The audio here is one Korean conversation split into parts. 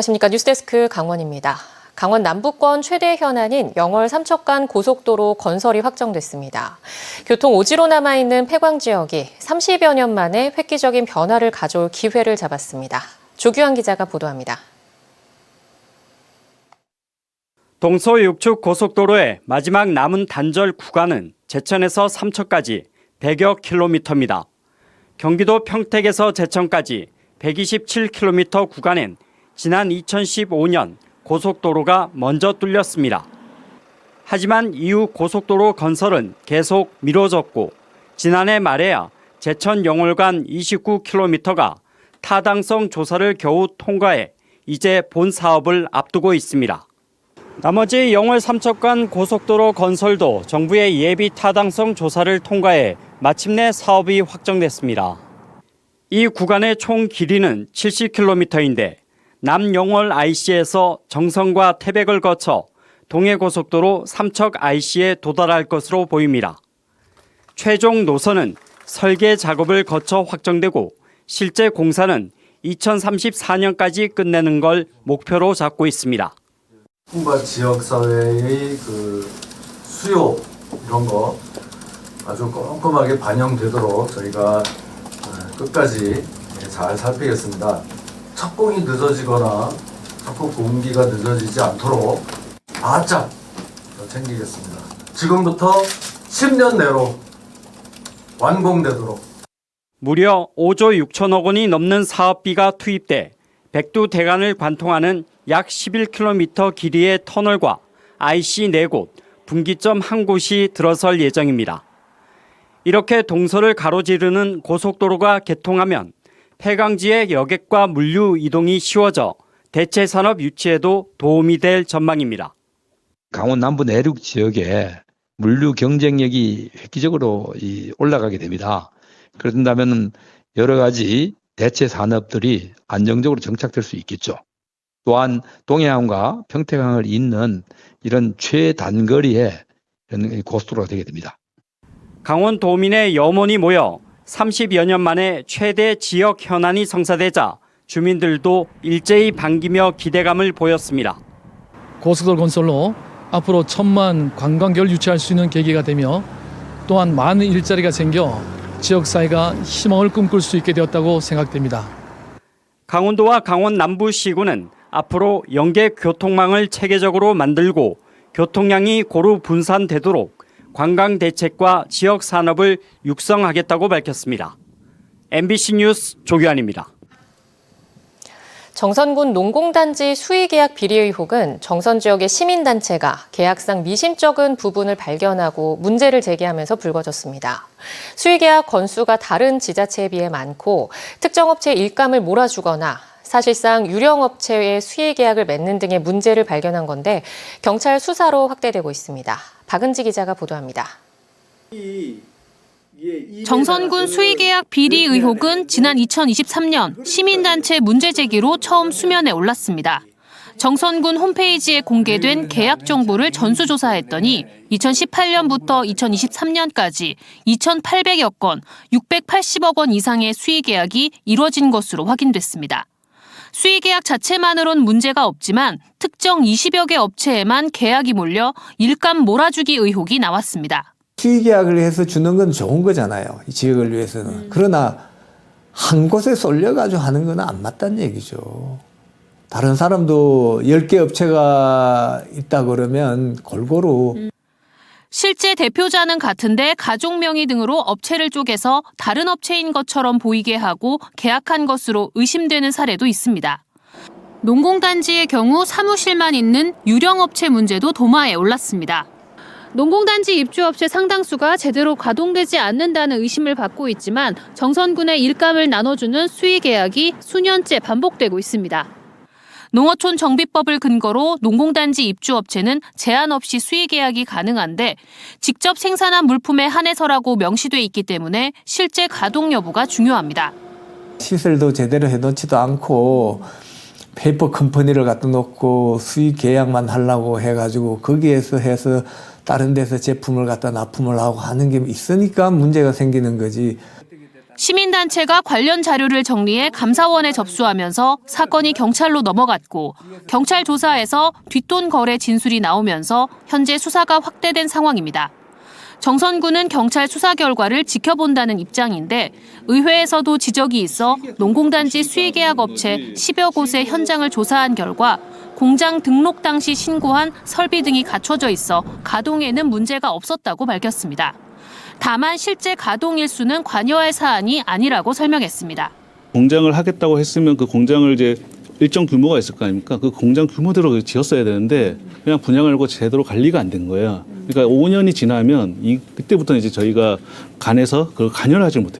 안녕하십니까. 뉴스데스크 강원입니다. 강원 남부권 최대 현안인 영월 삼척간 고속도로 건설이 확정됐습니다. 교통 오지로 남아있는 폐광 지역이 30여 년 만에 획기적인 변화를 가져올 기회를 잡았습니다. 조규환 기자가 보도합니다. 동서육축 고속도로의 마지막 남은 단절 구간은 제천에서 삼척까지 100여 킬로미터입니다. 경기도 평택에서 제천까지 127킬로미터 구간엔 지난 2015년 고속도로가 먼저 뚫렸습니다. 하지만 이후 고속도로 건설은 계속 미뤄졌고 지난해 말에야 제천 영월 간 29킬로미터가 타당성 조사를 겨우 통과해 이제 본 사업을 앞두고 있습니다. 나머지 영월 삼척 간 고속도로 건설도 정부의 예비 타당성 조사를 통과해 마침내 사업이 확정됐습니다. 이 구간의 총 길이는 70킬로미터인데 남영월 IC에서 정선과 태백을 거쳐 동해고속도로 삼척 IC에 도달할 것으로 보입니다. 최종 노선은 설계 작업을 거쳐 확정되고 실제 공사는 2034년까지 끝내는 걸 목표로 잡고 있습니다. 통과 지역사회의 수요 이런 거 아주 꼼꼼하게 반영되도록 저희가 끝까지 잘 살피겠습니다. 착공이 늦어지거나 착공 공기가 늦어지지 않도록 바짝 챙기겠습니다. 지금부터 10년 내로 완공되도록. 무려 5조 6천억 원이 넘는 사업비가 투입돼 백두대간을 관통하는 약 11km 길이의 터널과 IC 4곳, 분기점 1곳이 들어설 예정입니다. 이렇게 동서를 가로지르는 고속도로가 개통하면 폐광지의 여객과 물류 이동이 쉬워져 대체 산업 유치에도 도움이 될 전망입니다. 강원 남부 내륙 지역에 물류 경쟁력이 획기적으로 올라가게 됩니다. 그런다면 여러 가지 대체 산업들이 안정적으로 정착될 수 있겠죠. 또한 동해안과 평택항을 잇는 이런 최단거리의 고속도로가 되게 됩니다. 강원 도민의 염원이 모여 30여 년 만에 최대 지역 현안이 성사되자 주민들도 일제히 반기며 기대감을 보였습니다. 고속도로 건설로 앞으로 1,000만 관광객을 유치할 수 있는 계기가 되며 또한 많은 일자리가 생겨 지역사회가 희망을 꿈꿀 수 있게 되었다고 생각됩니다. 강원도와 강원 남부시군은 앞으로 연계 교통망을 체계적으로 만들고 교통량이 고루 분산되도록 관광 대책과 지역 산업을 육성하겠다고 밝혔습니다. MBC 뉴스 조규환입니다. 정선군 농공단지 수의계약 비리 의혹은 정선 지역의 시민단체가 계약상 미심쩍은 부분을 발견하고 문제를 제기하면서 불거졌습니다. 수의계약 건수가 다른 지자체에 비해 많고 특정 업체의 일감을 몰아주거나 사실상 유령업체의 수의계약을 맺는 등의 문제를 발견한 건데 경찰 수사로 확대되고 있습니다. 박은지 기자가 보도합니다. 정선군 수의계약 비리 의혹은 지난 2023년 시민단체 문제 제기로 처음 수면에 올랐습니다. 정선군 홈페이지에 공개된 계약 정보를 전수조사했더니 2018년부터 2023년까지 2,800여 건, 680억 원 이상의 수의계약이 이뤄진 것으로 확인됐습니다. 수의계약 자체만으론 문제가 없지만 특정 20여 개 업체에만 계약이 몰려 일감 몰아주기 의혹이 나왔습니다. 수의계약을 해서 주는 건 좋은 거잖아요. 이 지역을 위해서는. 그러나 한 곳에 쏠려가지고 하는 건 안 맞다는 얘기죠. 다른 사람도 10개 업체가 있다 그러면 골고루. 실제 대표자는 같은데 가족 명의 등으로 업체를 쪼개서 다른 업체인 것처럼 보이게 하고 계약한 것으로 의심되는 사례도 있습니다. 농공단지의 경우 사무실만 있는 유령업체 문제도 도마에 올랐습니다. 농공단지 입주업체 상당수가 제대로 가동되지 않는다는 의심을 받고 있지만 정선군의 일감을 나눠주는 수의계약이 수년째 반복되고 있습니다. 농어촌 정비법을 근거로 농공단지 입주업체는 제한 없이 수의계약이 가능한데 직접 생산한 물품에 한해서라고 명시돼 있기 때문에 실제 가동 여부가 중요합니다. 시설도 제대로 해놓지도 않고 페이퍼 컴퍼니를 갖다 놓고 수의계약만 하려고 해가지고 거기에서 해서 다른 데서 제품을 갖다 납품을 하고 하는 게 있으니까 문제가 생기는 거지. 시민단체가 관련 자료를 정리해 감사원에 접수하면서 사건이 경찰로 넘어갔고 경찰 조사에서 뒷돈 거래 진술이 나오면서 현재 수사가 확대된 상황입니다. 정선구는 경찰 수사 결과를 지켜본다는 입장인데 의회에서도 지적이 있어 농공단지 수의계약 업체 10여 곳의 현장을 조사한 결과 공장 등록 당시 신고한 설비 등이 갖춰져 있어 가동에는 문제가 없었다고 밝혔습니다. 다만 실제 가동 일수는 관여할 사안이 아니라고 설명했습니다. 공장을 하겠다고 했으면 그 공장을 이제 일정 규모가 있을 거 아닙니까? 그 공장 규모대로 지었어야 되는데 그냥 분양을 하고 제대로 관리가 안 된 거예요. 그러니까 5년이 지나면 그때부터 이제 저희가 간에서 그걸 관여하지 못해요.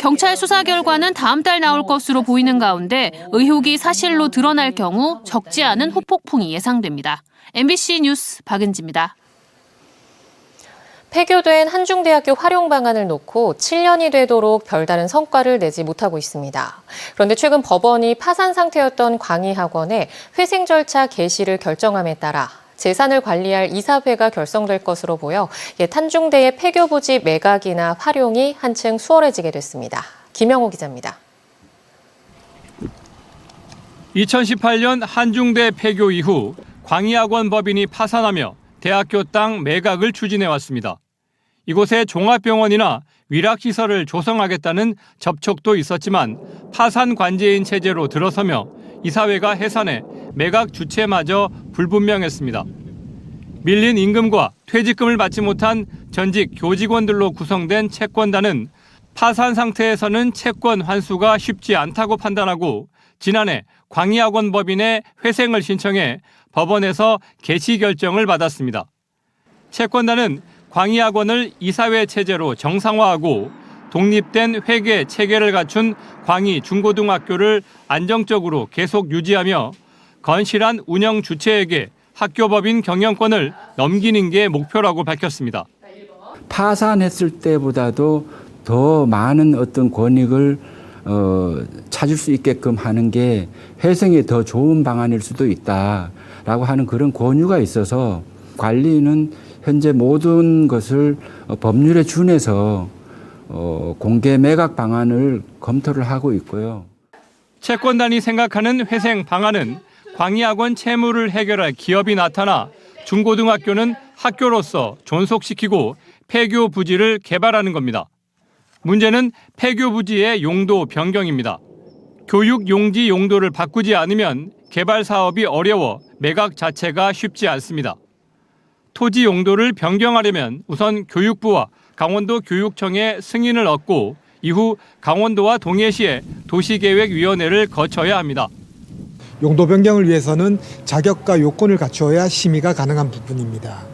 경찰 수사 결과는 다음 달 나올 것으로 보이는 가운데 의혹이 사실로 드러날 경우 적지 않은 후폭풍이 예상됩니다. MBC 뉴스 박은지입니다. 폐교된 한중대학교 활용 방안을 놓고 7년이 되도록 별다른 성과를 내지 못하고 있습니다. 그런데 최근 법원이 파산 상태였던 광희학원의 회생 절차 개시를 결정함에 따라 재산을 관리할 이사회가 결성될 것으로 보여 옛 한중대의 폐교 부지 매각이나 활용이 한층 수월해지게 됐습니다. 김영호 기자입니다. 2018년 한중대 폐교 이후 광희학원 법인이 파산하며 대학교 땅 매각을 추진해왔습니다. 이곳에 종합병원이나 위락시설을 조성하겠다는 접촉도 있었지만 파산 관제인 체제로 들어서며 이사회가 해산해 매각 주체마저 불분명했습니다. 밀린 임금과 퇴직금을 받지 못한 전직 교직원들로 구성된 채권단은 파산 상태에서는 채권 환수가 쉽지 않다고 판단하고 지난해 광희학원 법인의 회생을 신청해 법원에서 개시 결정을 받았습니다. 채권단은 광희학원을 이사회 체제로 정상화하고 독립된 회계 체계를 갖춘 광희 중고등학교를 안정적으로 계속 유지하며 건실한 운영 주체에게 학교법인 경영권을 넘기는 게 목표라고 밝혔습니다. 파산했을 때보다도 더 많은 어떤 권익을 찾을 수 있게끔 하는 게 회생에 더 좋은 방안일 수도 있다라고 하는 그런 권유가 있어서 관리는 현재 모든 것을 법률에 준해서 공개 매각 방안을 검토를 하고 있고요. 채권단이 생각하는 회생 방안은 광희학원 채무를 해결할 기업이 나타나 중고등학교는 학교로서 존속시키고 폐교 부지를 개발하는 겁니다. 문제는 폐교 부지의 용도 변경입니다. 교육 용지 용도를 바꾸지 않으면 개발 사업이 어려워 매각 자체가 쉽지 않습니다. 토지 용도를 변경하려면 우선 교육부와 강원도 교육청의 승인을 얻고 이후 강원도와 동해시의 도시계획위원회를 거쳐야 합니다. 용도 변경을 위해서는 자격과 요건을 갖추어야 심의가 가능한 부분입니다.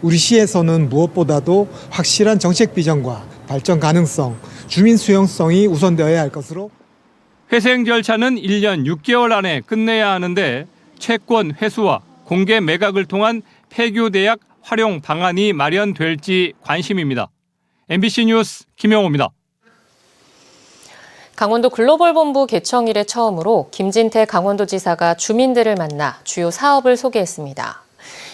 우리 시에서는 무엇보다도 확실한 정책 비전과 발전 가능성, 주민 수용성이 우선되어야 할 것으로 회생 절차는 1년 6개월 안에 끝내야 하는데 채권 회수와 공개 매각을 통한 폐교 대학 활용 방안이 마련될지 관심입니다. MBC 뉴스 김영호입니다. 강원도 글로벌본부 개청 이래 처음으로 김진태 강원도지사가 주민들을 만나 주요 사업을 소개했습니다.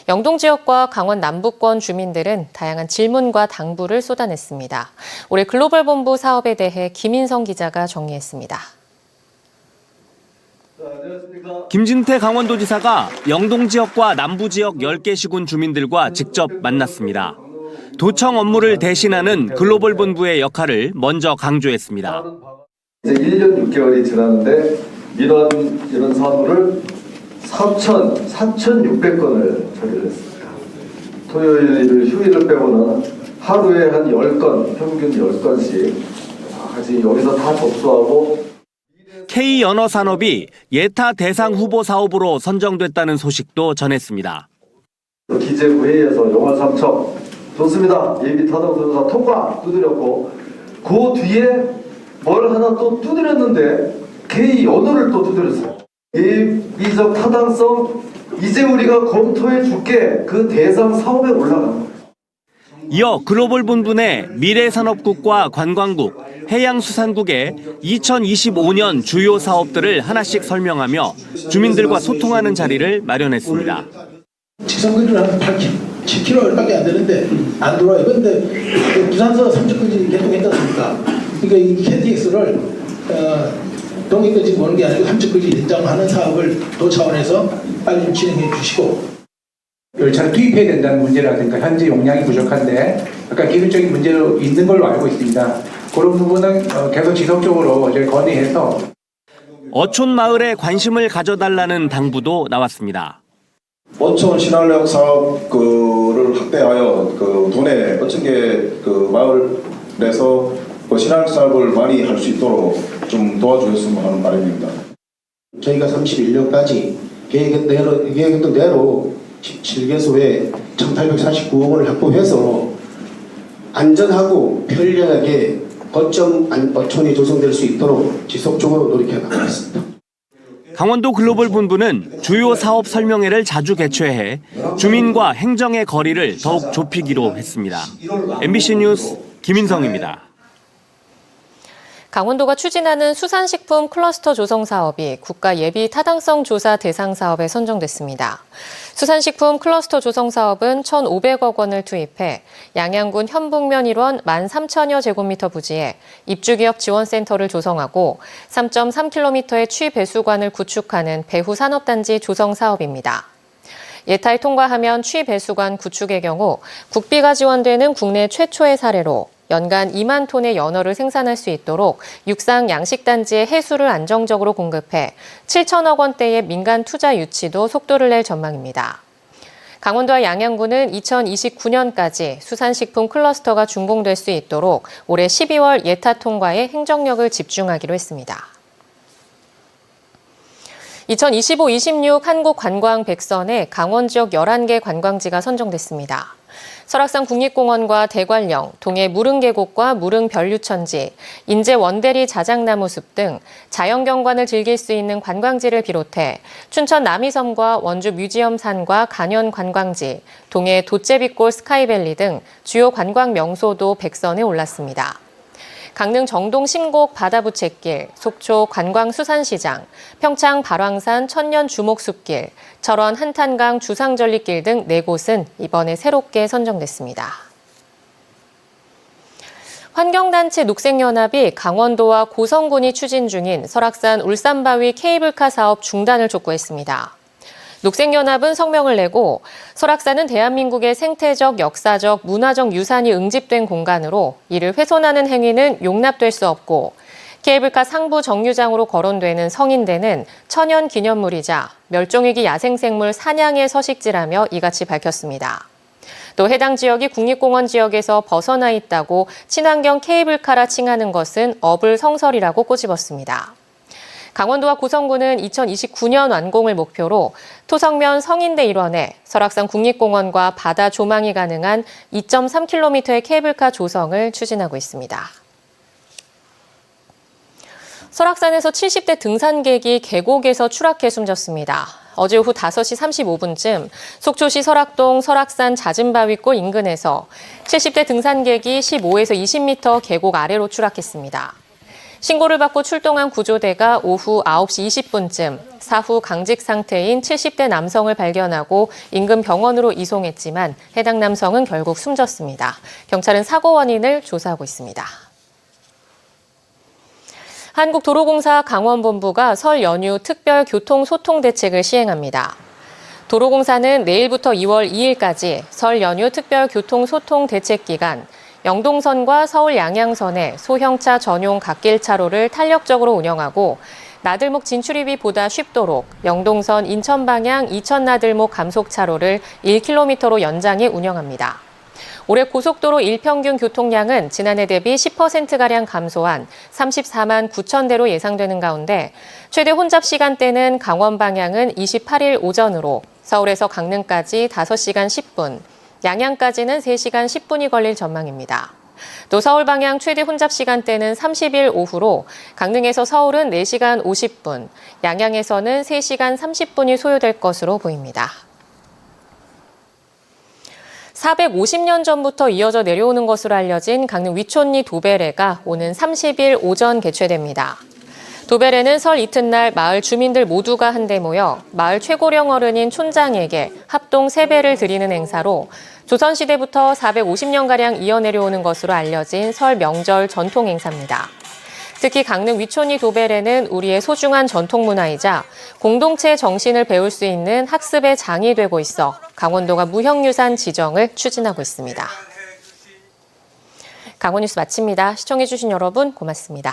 영동 지역과 강원 남부권 주민들은 다양한 질문과 당부를 쏟아냈습니다. 올해 글로벌본부 사업에 대해 김인성 기자가 정리했습니다. 김진태 강원도지사가 영동 지역과 남부 지역 10개 시군 주민들과 직접 만났습니다. 도청 업무를 대신하는 글로벌본부의 역할을 먼저 강조했습니다. 이제 1년 6개월이 지났는데 이런 사무를 4,600건을 처리를 했습니다. 토요일, 휴일을 빼고는 하루에 한 10건, 평균 10건씩 같이 여기서 다 접수하고 K연어산업이 예타 대상 후보 사업으로 선정됐다는 소식도 전했습니다. 기재부 회의에서 용화 3척 좋습니다. 예비 타당 조사 통과 두드렸고 그 뒤에 뭘 하나 또 두드렸는데 K연어를 또 두드렸어요. 예비적 타당성 이제 우리가 검토해 줄게 그 대상 사업에 올라가는 거예요. 이어 글로벌본부 내 미래산업국과 관광국, 해양수산국의 2025년 주요 사업들을 하나씩 설명하며 주민들과 소통하는 자리를 마련했습니다. 지상거리를 한 10km밖에 안 되는데 안 돌아요. 그런데 부산서 삼척까지 개통했지 않습니까? 그러니까 이 KTX를 동해까지 모는 게 아니고 함정까지 연장하는 사업을 도 차원에서 빨리 좀 진행해 주시고, 열차를 투입해야 된다는 문제라든가 현재 용량이 부족한데 약간 기술적인 문제도 있는 걸로 알고 있습니다. 그런 부분은 계속 지속적으로 저희 건의해서 어촌 마을에 관심을 가져달라는 당부도 나왔습니다. 어촌 신활역 사업을 확대하여 도내 어촌계 마을에서 신활 사업을 많이 할 수 있도록 좀 도와주셨으면 하는 바람입니다. 저희가 31년까지 계획했던 대로 17개소에 1,849억 원을 확보해서 안전하고 편리하게 거점 어촌이 조성될 수 있도록 지속적으로 노력해 나가겠습니다. 강원도 글로벌 본부는 주요 사업 설명회를 자주 개최해 주민과 행정의 거리를 더욱 좁히기로 했습니다. MBC 뉴스 김인성입니다. 강원도가 추진하는 수산식품 클러스터 조성 사업이 국가 예비 타당성 조사 대상 사업에 선정됐습니다. 수산식품 클러스터 조성 사업은 1,500억 원을 투입해 양양군 현북면 1원 13,000여 제곱미터 부지에 입주기업 지원센터를 조성하고 3.3km의 취배수관을 구축하는 배후산업단지 조성 사업입니다. 예타에 통과하면 취배수관 구축의 경우 국비가 지원되는 국내 최초의 사례로 연간 2만 톤의 연어를 생산할 수 있도록 육상 양식단지에 해수를 안정적으로 공급해 7천억 원대의 민간 투자 유치도 속도를 낼 전망입니다. 강원도와 양양군은 2029년까지 수산식품 클러스터가 준공될 수 있도록 올해 12월 예타 통과에 행정력을 집중하기로 했습니다. 2025-26 한국관광 100선에 강원 지역 11개 관광지가 선정됐습니다. 설악산 국립공원과 대관령, 동해 무릉계곡과 무릉별류천지, 인제 원대리 자작나무숲 등 자연경관을 즐길 수 있는 관광지를 비롯해 춘천 남이섬과 원주 뮤지엄산과 간현관광지, 동해 돛제비골 스카이밸리 등 주요 관광 명소도 100선에 올랐습니다. 강릉 정동 심곡 바다부채길, 속초 관광수산시장, 평창 발왕산 천년 주목숲길, 철원 한탄강 주상절리길 등 4곳은 이번에 새롭게 선정됐습니다. 환경단체 녹색연합이 강원도와 고성군이 추진 중인 설악산 울산바위 케이블카 사업 중단을 촉구했습니다. 녹색연합은 성명을 내고 설악산은 대한민국의 생태적, 역사적, 문화적 유산이 응집된 공간으로 이를 훼손하는 행위는 용납될 수 없고 케이블카 상부 정류장으로 거론되는 성인대는 천연 기념물이자 멸종위기 야생생물 사냥의 서식지라며 이같이 밝혔습니다. 또 해당 지역이 국립공원 지역에서 벗어나 있다고 친환경 케이블카라 칭하는 것은 어불성설이라고 꼬집었습니다. 강원도와 고성군은 2029년 완공을 목표로 토성면 성인대 일원에 설악산 국립공원과 바다 조망이 가능한 2.3km의 케이블카 조성을 추진하고 있습니다. 설악산에서 70대 등산객이 계곡에서 추락해 숨졌습니다. 어제 오후 5시 35분쯤 속초시 설악동 설악산 잦은바위골 인근에서 70대 등산객이 15에서 20m 계곡 아래로 추락했습니다. 신고를 받고 출동한 구조대가 오후 9시 20분쯤 사후 강직 상태인 70대 남성을 발견하고 인근 병원으로 이송했지만 해당 남성은 결국 숨졌습니다. 경찰은 사고 원인을 조사하고 있습니다. 한국도로공사 강원본부가 설 연휴 특별 교통소통 대책을 시행합니다. 도로공사는 내일부터 2월 2일까지 설 연휴 특별 교통소통 대책 기간 영동선과 서울 양양선의 소형차 전용 갓길 차로를 탄력적으로 운영하고 나들목 진출입이 보다 쉽도록 영동선 인천 방향 이천 나들목 감속 차로를 1km로 연장해 운영합니다. 올해 고속도로 일평균 교통량은 지난해 대비 10%가량 감소한 34만 9천 대로 예상되는 가운데 최대 혼잡 시간대는 강원 방향은 28일 오전으로 서울에서 강릉까지 5시간 10분, 양양까지는 3시간 10분이 걸릴 전망입니다. 또 서울 방향 최대 혼잡 시간대는 30일 오후로 강릉에서 서울은 4시간 50분, 양양에서는 3시간 30분이 소요될 것으로 보입니다. 450년 전부터 이어져 내려오는 것으로 알려진 강릉 위촌리 도배례가 오는 30일 오전 개최됩니다. 도배례는 설 이튿날 마을 주민들 모두가 한데 모여 마을 최고령 어른인 촌장에게 합동 세배를 드리는 행사로 조선시대부터 450년가량 이어내려오는 것으로 알려진 설 명절 전통 행사입니다. 특히 강릉 위촌리 도벨에는 우리의 소중한 전통 문화이자 공동체 정신을 배울 수 있는 학습의 장이 되고 있어 강원도가 무형유산 지정을 추진하고 있습니다. 강원뉴스 마칩니다. 시청해주신 여러분 고맙습니다.